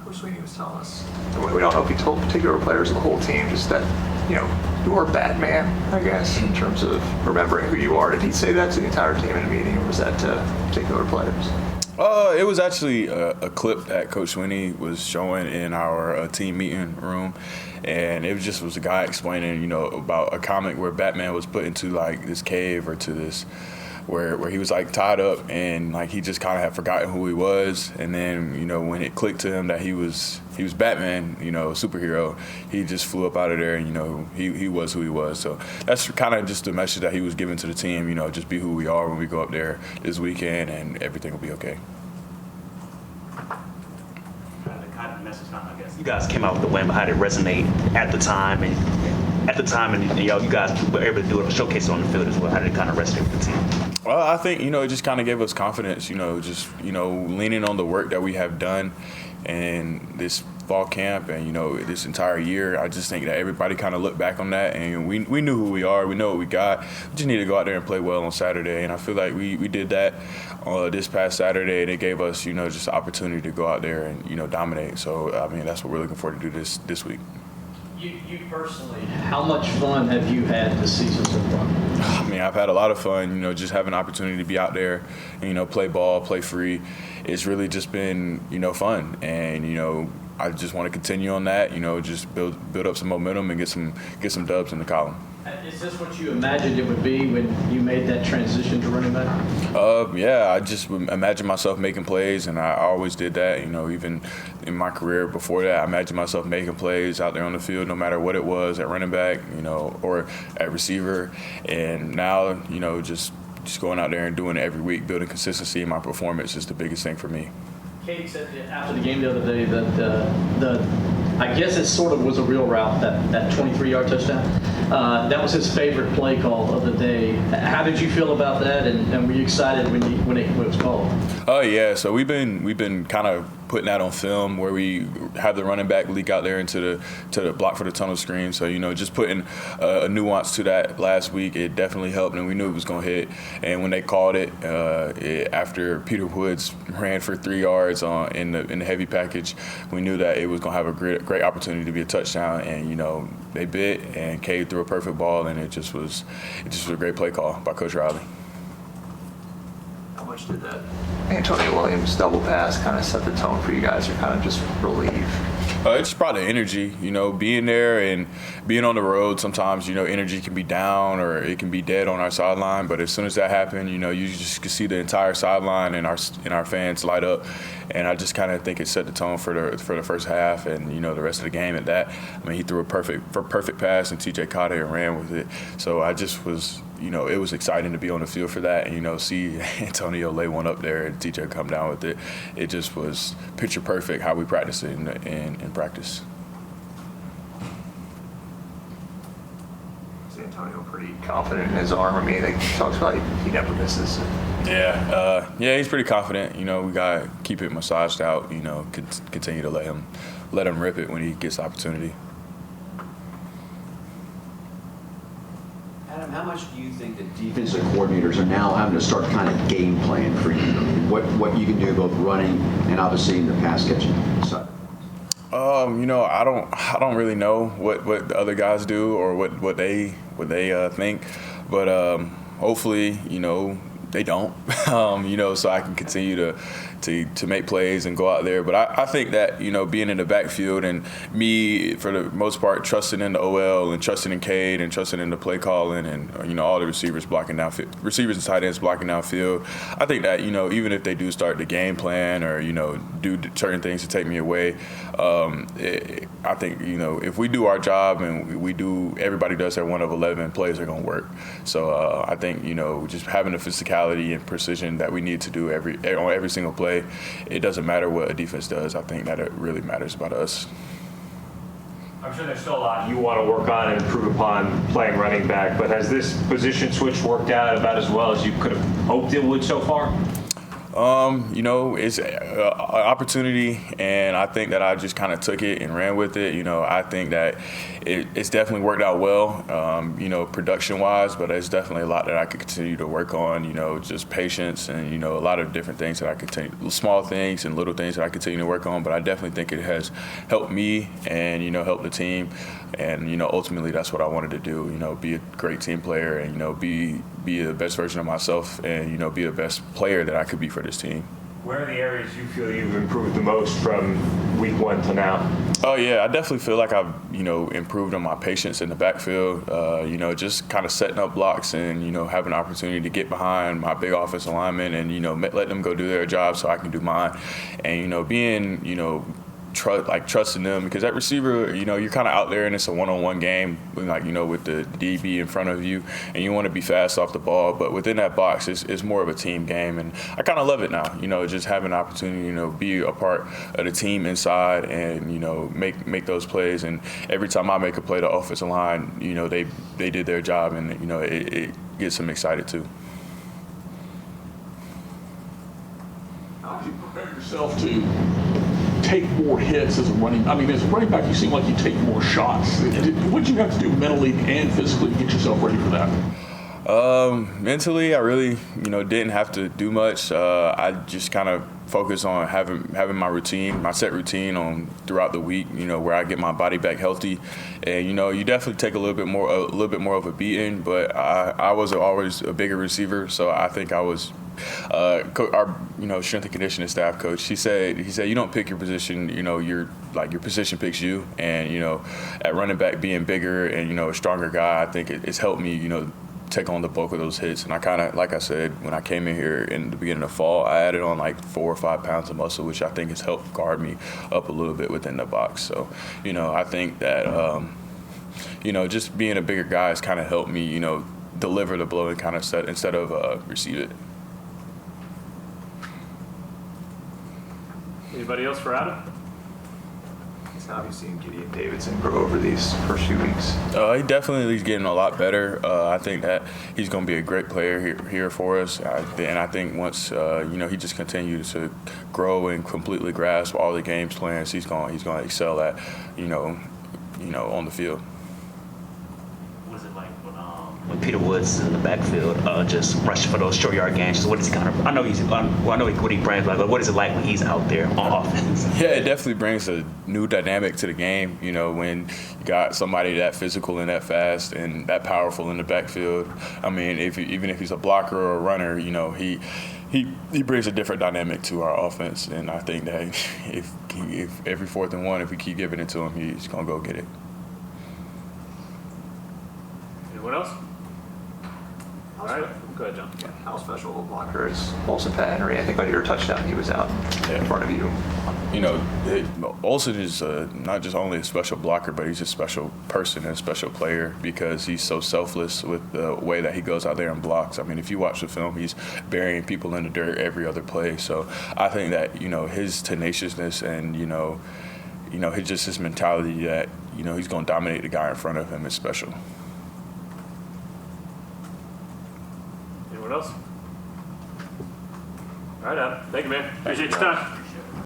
Coach Sweeney was telling us, we don't know if he told particular players or the whole team, just that, you're Batman, I guess, in terms of remembering who you are. Did he say that to the entire team in a meeting, or was that to particular players? It was actually a clip that Coach Sweeney was showing in our team meeting room, and it was a guy explaining, about a comic where Batman was put into like this cave or to this where he was like tied up, and like he just kind of had forgotten who he was, and then when it clicked to him that he was Batman, superhero, he just flew up out of there, and he was who he was. So that's kind of just the message that he was giving to the team, just be who we are when we go up there this weekend, and everything will be okay. The kind of message, I guess. You guys came out with the win, but how did it resonate at the time, and you guys were able to do it, showcase it on the field as well? How did it kind of resonate with the team? Well, I think, it just kind of gave us confidence, just, leaning on the work that we have done and this fall camp and, this entire year. I just think that everybody kind of looked back on that, and we knew who we are. We know what we got. We just need to go out there and play well on Saturday. And I feel like we did that this past Saturday, and it gave us, just the opportunity to go out there and, dominate. So, that's what we're looking forward to do this week. You personally, how much fun have you had this season so far? I've had a lot of fun, just having an opportunity to be out there and, play ball, play free. It's really just been, fun. And, I just want to continue on that, just build up some momentum and get some dubs in the column. Is this what you imagined it would be when you made that transition to running back? Yeah, I just imagined myself making plays, and I always did that. Even in my career before that, I imagined myself making plays out there on the field, no matter what it was, at running back, or at receiver. And now, just going out there and doing it every week, building consistency in my performance is the biggest thing for me. Katie said after the game the other day that I guess it sort of was a real route, that 23-yard touchdown. That was his favorite play call of the day. How did you feel about that, and were you excited when it was called? Oh yeah, so we've been kind of putting that on film, where we have the running back leak out there into the block for the tunnel screen. So just putting a nuance to that last week, it definitely helped, and we knew it was going to hit. And when they called it after Peter Woods ran for 3 yards in the heavy package, we knew that it was going to have a great opportunity to be a touchdown. And they bit, and Cade threw a perfect ball, and it just was a great play call by Coach Riley. How much did that Antonio Williams double pass kind of set the tone for you guys, or kind of just relieve? It just brought the energy, being there and being on the road. Sometimes, energy can be down or it can be dead on our sideline. But as soon as that happened, you just could see the entire sideline and our fans light up. And I just kind of think it set the tone for the first half and, the rest of the game at that. He threw a perfect pass, and TJ caught it and ran with it. So I just was, it was exciting to be on the field for that and, see Antonio lay one up there and TJ come down with it. It just was picture perfect how we practice it in practice. Is Antonio pretty confident in his arm? He talks about he never misses. Yeah, he's pretty confident. We gotta keep it massaged out. Continue to let him rip it when he gets the opportunity. Adam, how much do you think that defensive coordinators are now having to start kind of game plan for you? What you can do both running and obviously in the pass catching side? I don't really know what the other guys do or what they think, but hopefully they don't, so I can continue to make plays and go out there. But I think that, being in the backfield and me, for the most part, trusting in the OL and trusting in Cade and trusting in the play calling and, all the receivers and tight ends blocking downfield, I think that, even if they do start the game plan or, do certain things to take me away, I think, if we do our job and everybody does their 1 of 11, plays are going to work. So I think, just having the physicality and precision that we need to do on every single play, it doesn't matter what a defense does. I think that it really matters about us. I'm sure there's still a lot you want to work on and improve upon playing running back, but has this position switch worked out about as well as you could have hoped it would so far? You know, it's an opportunity, and I think that I just kind of took it and ran with it. You know, I think that it's definitely worked out well, you know, production-wise, but there's definitely a lot that I could continue to work on, you know, just patience and, you know, a lot of different things that I continue, small things and little things that I continue to work on, but I definitely think it has helped me and, you know, helped the team. And, you know, ultimately that's what I wanted to do, you know, be a great team player and, you know, be the best version of myself and, you know, be the best player that I could be for this team. Where are the areas you feel you've improved the most from week 1 to now? Oh, yeah, I definitely feel like I've, you know, improved on my patience in the backfield, you know, just kind of setting up blocks and, you know, having an opportunity to get behind my big offensive linemen and, you know, let them go do their job so I can do mine. And, you know, being, you know, trusting them, because that receiver, you know, you're kind of out there and it's a one-on-one game, like, you know, with the DB in front of you, and you want to be fast off the ball, but within that box, it's more of a team game, and I kind of love it now. You know, just having an opportunity, you know, be a part of the team inside, and, you know, make those plays. And every time I make a play, the offensive line, you know, they did their job, and, you know, it gets them excited too. How do you prepare yourself to take more hits as a running? I mean, as a running back, you seem like you take more shots. What did you have to do mentally and physically to get yourself ready for that? Mentally, I really, you know, didn't have to do much. I just kind of focus on having my routine, my set routine on throughout the week, you know, where I get my body back healthy. And, you know, you definitely take a little bit more of a beating, but I was always a bigger receiver, so I think I was our, you know, strength and conditioning staff coach, he said you don't pick your position, you know, your position picks you. And, you know, at running back, being bigger and, you know, a stronger guy, I think it's helped me, you know, take on the bulk of those hits. And I kind of, like I said, when I came in here in the beginning of fall, I added on like 4 or 5 pounds of muscle, which I think has helped guard me up a little bit within the box. So, you know, I think that, you know, just being a bigger guy has kind of helped me, you know, deliver the blow and kind of set instead of receive it. Anybody else for Adam? How have you seen Gideon Davidson grow over these first few weeks? He definitely is getting a lot better. I think that he's going to be a great player here for us. And I think once you know, he just continues to grow and completely grasp all the game's plans, he's going to excel at, you know, on the field. What is it like when Peter Woods in the backfield just rushing for those short yard gains? What is kind of? I know what he brings, but what is it like when he's out there on offense? Yeah, it definitely brings a new dynamic to the game. You know, when you got somebody that physical and that fast and that powerful in the backfield. I mean, even if he's a blocker or a runner, you know, he brings a different dynamic to our offense. And I think that if every 4th and 1, if we keep giving it to him, he's gonna go get it. Anyone else? All right, go ahead, John. Yeah, how special a blocker is Olsen Pat Henry? I think on your touchdown, he was out in front of you. You know, Olsen is not just only a special blocker, but he's a special person and a special player because he's so selfless with the way that he goes out there and blocks. I mean, if you watch the film, he's burying people in the dirt every other play. So I think that, you know, his tenaciousness and, you know, his mentality that, you know, he's going to dominate the guy in front of him is special. Anyone else? All right, Adam. Thank you, man. Appreciate your time.